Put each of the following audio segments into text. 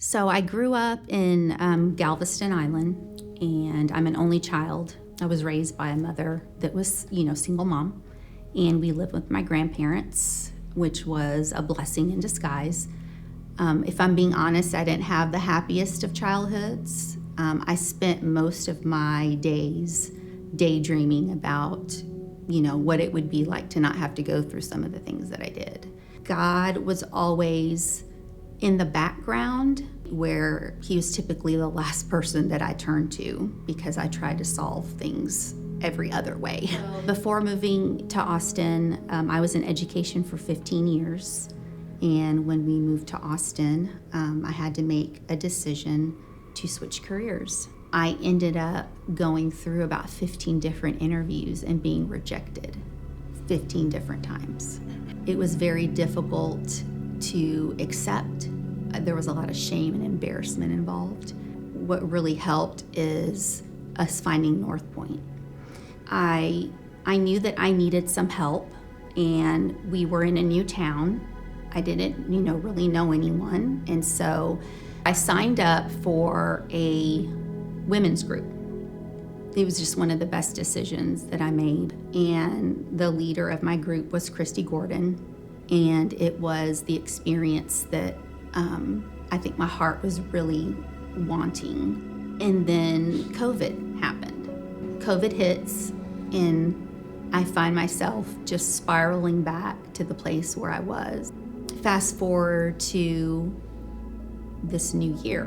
So I grew up in Galveston Island, and I'm an only child. I was raised by a mother that was, single mom, and we lived with my grandparents, which was a blessing in disguise. If I'm being honest, I didn't have the happiest of childhoods. I spent most of my days daydreaming about, what it would be like to not have to go through some of the things that I did. God was always in the background, where he was typically the last person that I turned to because I tried to solve things every other way. Before moving to Austin, I was in education for 15 years. And when we moved to Austin, I had to make a decision to switch careers. I ended up going through about 15 different interviews and being rejected 15 different times. It was very difficult to accept. There was a lot of shame and embarrassment involved. What really helped is us finding North Point. I knew that I needed some help, and we were in a new town. I didn't, really know anyone, and so I signed up for a women's group. It was just one of the best decisions that I made, and the leader of my group was Christy Gordon, and it was the experience that I think my heart was really wanting. And then COVID happened. COVID hits, and I find myself just spiraling back to the place where I was. Fast forward to this new year.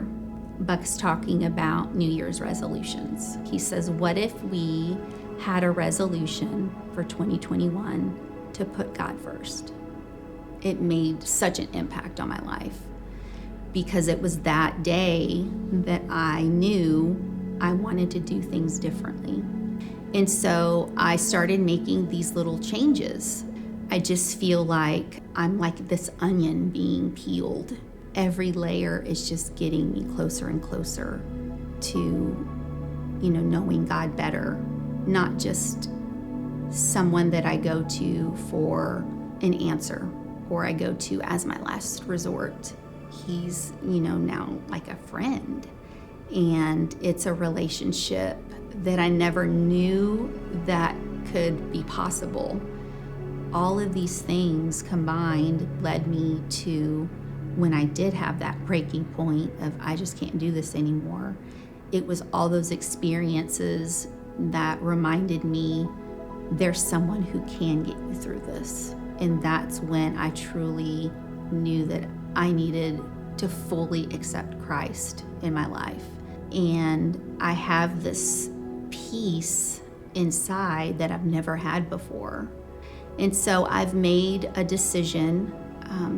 Buck's talking about New Year's resolutions. He says, what if we had a resolution for 2021 to put God first? It made such an impact on my life, because it was that day that I knew I wanted to do things differently. And so I started making these little changes. I just feel like I'm like this onion being peeled. Every layer is just getting me closer and closer to, knowing God better, not just someone that I go to for an answer or I go to as my last resort. He's, now like a friend. And it's a relationship that I never knew that could be possible. All of these things combined led me to when I did have that breaking point of I just can't do this anymore. It was all those experiences that reminded me there's someone who can get you through this. And that's when I truly knew that I needed to fully accept Christ in my life. And I have this peace inside that I've never had before. And so I've made a decision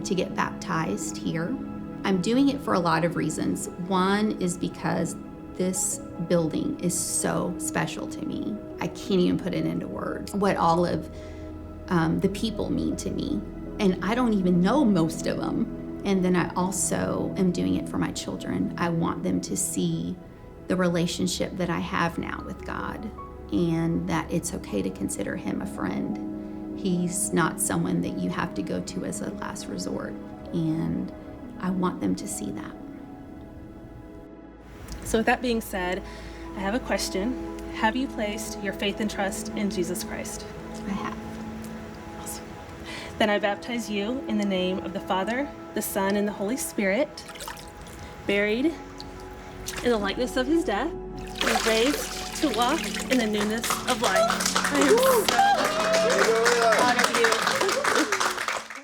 to get baptized here. I'm doing it for a lot of reasons. One is because this building is so special to me. I can't even put it into words what all of the people mean to me. And I don't even know most of them. And then I also am doing it for my children. I want them to see the relationship that I have now with God, and that it's okay to consider him a friend. He's not someone that you have to go to as a last resort. And I want them to see that. So with that being said, I have a question. Have you placed your faith and trust in Jesus Christ? I have. Awesome. Then I baptize you in the name of the Father, the Son, and the Holy Spirit, buried in the likeness of his death, and raised to walk in the newness of life. I am so